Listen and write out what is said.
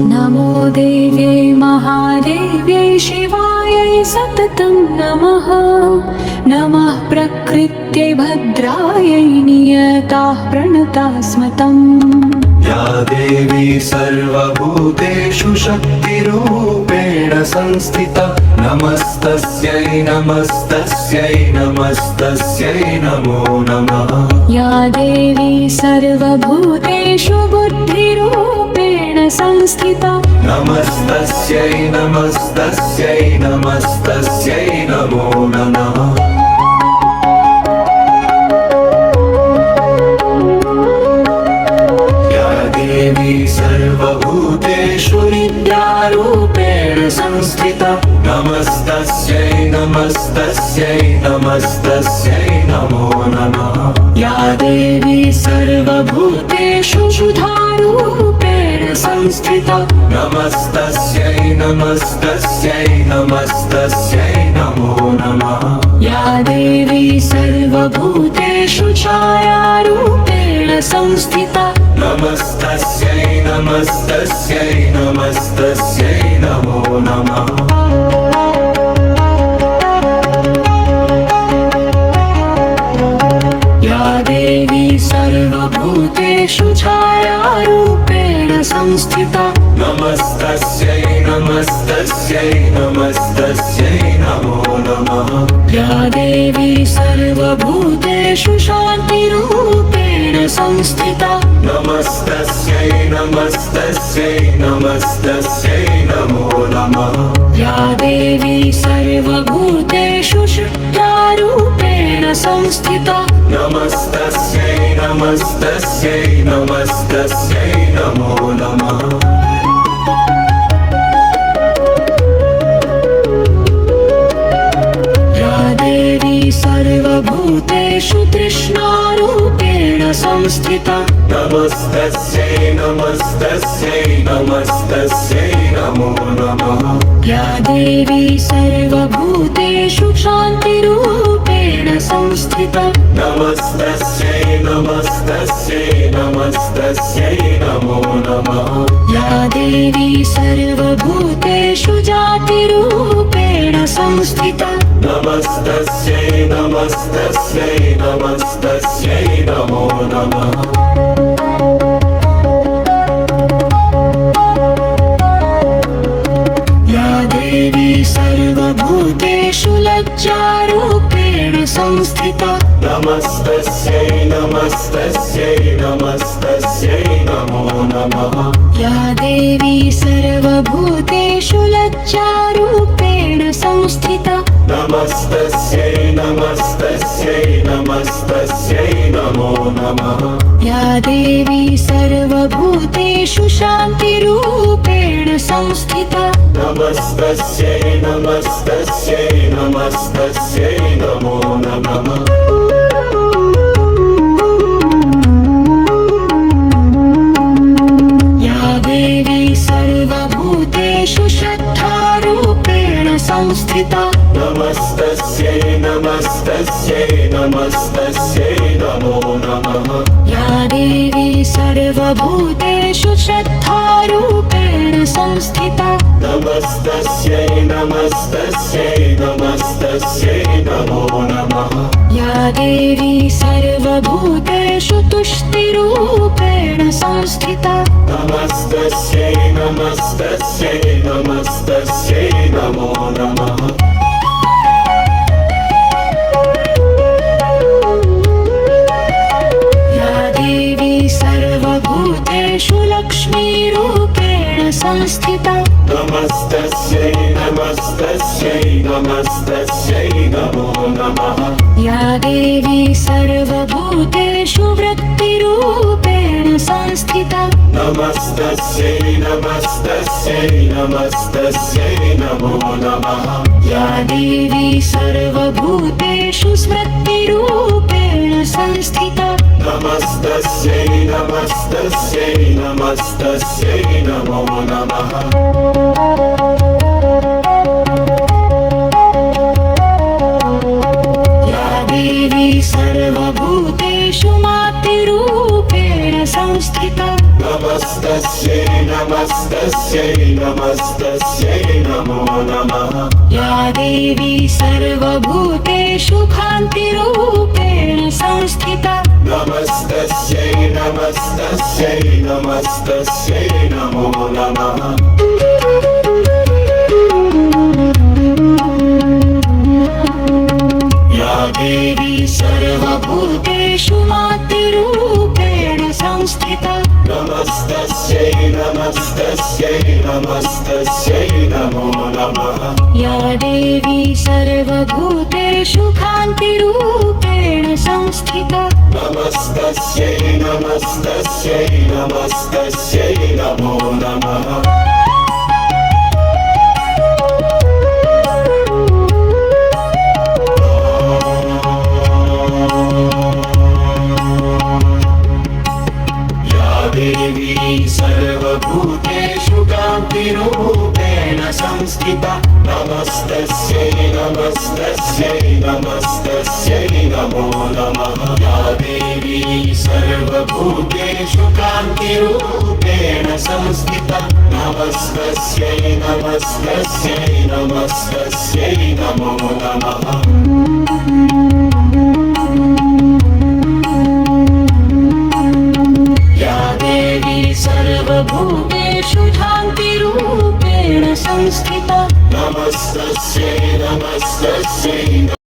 नमो देव्यै महादेव्यै शिवायै सततं नमः। नमः प्रकृत्यै भद्रायै नियताः प्रणताः स्मतम्। या देवी सर्वभूतेषु शक्तिरूपेण संस्थिता नमस्तस्यै नमस्तस्यै नमस्तस्यै नमो नमः। या देवी सर्वभूतेषु बुद्धिरूपेण संस्थिता नमस्तस्यै नमस्तस्यै नमस्तस्यै नमो नमः। सर्वभूतेषु नित्यारूपेण संस्थिता नमस्तस्यै नमस्तस्यै नमस्तस्यै नमो नमः। या देवी सर्वभूतेषु शुद्धारूपेण संस्थिता नमस्तस्यै नमस्तस्यै नमस्तस्यै नमो नमः। या देवी सर्वभूतेषु छायारूपेण संस्थिता नमस्तस्यै नमस्तस्यै नमस्तस्यै नमो नमः। या देवी सर्वभूतेषु छायारूपेण संस्थिता नमस्तस्यै नमस्तस्यै नमस्तस्यै नमो नमः। या देवी सर्वभूतेषु शान्तिरूपेण संस्थिता नमस्तस्यै नमस्तस्यै नमस्तस्यै नमो नमः। या देवी सर्वभूतेषु शुद्धारूपेण संस्थिता नमस्तस्यै नमस्तस्यै नमस्तस्यै नमो नमः। या देवी सर्वभूतेषु तृष्णारूपेण संस्थिता नमस्तस्यै नमस्तस्यै नमस्तस्यै नमो नमः। या देवी सर्वभूतेषु शान्तिरूपेण संस्थिता नमस्तस्यै नमस्तस्यै नमस्तस्यै नमो नमः। या देवी सर्वभूतेषु जातिरूपेण संस्थिता नमस्तस्यै नमस्तस्यै नमस्तस्यै नमो नमः। या देवी सर्वभूतेषु लज्जारूपेण संस्थिता नमस्तस्यै नमस्तस्यै नमस्तस्यै नमो नमः। या देवी सर्वभूतेषु लज्जारूपेण संस्थिता नमस्तस्यै नमस्तस्यै नमस्तस्यै नमो नमः। या देवी सर्वभूतेषु शान्तिरूपेण संस्थिता नमस्तस्यै नमस्तस्यै नमस्तस्यै नमो नमः। या देवी सर्वभूतेषु श्रद्धारूपेण संस्थिता नमस्तस्यै नमस्तस्यै नमस्तस्यै नमो नमः। या देवी सर्वभूतेषु श्रद्धारूपेण संस्थिता नमस्तस्यै नमस्तस्यै नमस्तस्यै नमो नमः। या देवी सर्वभूतेषु तुष्टिरूपेण संस्थिता नमस्तस्यै नमस्तस्यै नमस्तस्यै नमो नमः। या देवी सर्वभूतेषु लक्ष्मीरूपेण संस्थिता नमस्तस्यै नमस्तस्यै नमस्तस्यै नमो नमः। या देवी सर्वभूतेषु वृत्तिरूपेण संस्थिता नमस्तस्यै नमस्तस्यै नमस्तस्यै नमो नमः। या देवी सर्वभूतेषु स्मृतिरूपेण संस्थिता नमस्तस्यै नमस्तस्यै नमस्तस्यै नमो नमः। या देवी सर्वभूतेषु मातृरूपेण संस्थिता नमस्तस्यै नमस्तस्यै नमस्तस्यै नमो नमः या देवी सर्वभूतेषु कान्तिरूपेण संस्थिता नमस्तस्यै नमस्तस्यै नमस्तस्यै नमो नमः या देवी सर्वभूतेषु मातृरूपेण संस्थिता नमस्तस्यै नमस्तस्यै नमस्तस्यै नमो नमः या देवी सर्वभूतेषु कान्तिरूपेण संस्थिता नमस्तस्यै नमस्तस्यै नमस्तस्यै नमो नमः देवी सर्वभूतेषु कान्तिरूपेण संस्थिता नमस्तस्यै नमस्तस्यै नमस्तस्यै नमो नमः या देवी सर्वभूतेषु कान्तिरूपेण संस्थिता नमस्तस्यै नमस्तस्यै नमस्तस्यै नमो नमः सर्वभूतेषु शान्तिरूपेण संस्थिता नमस्तस्यै नमस्तस्यै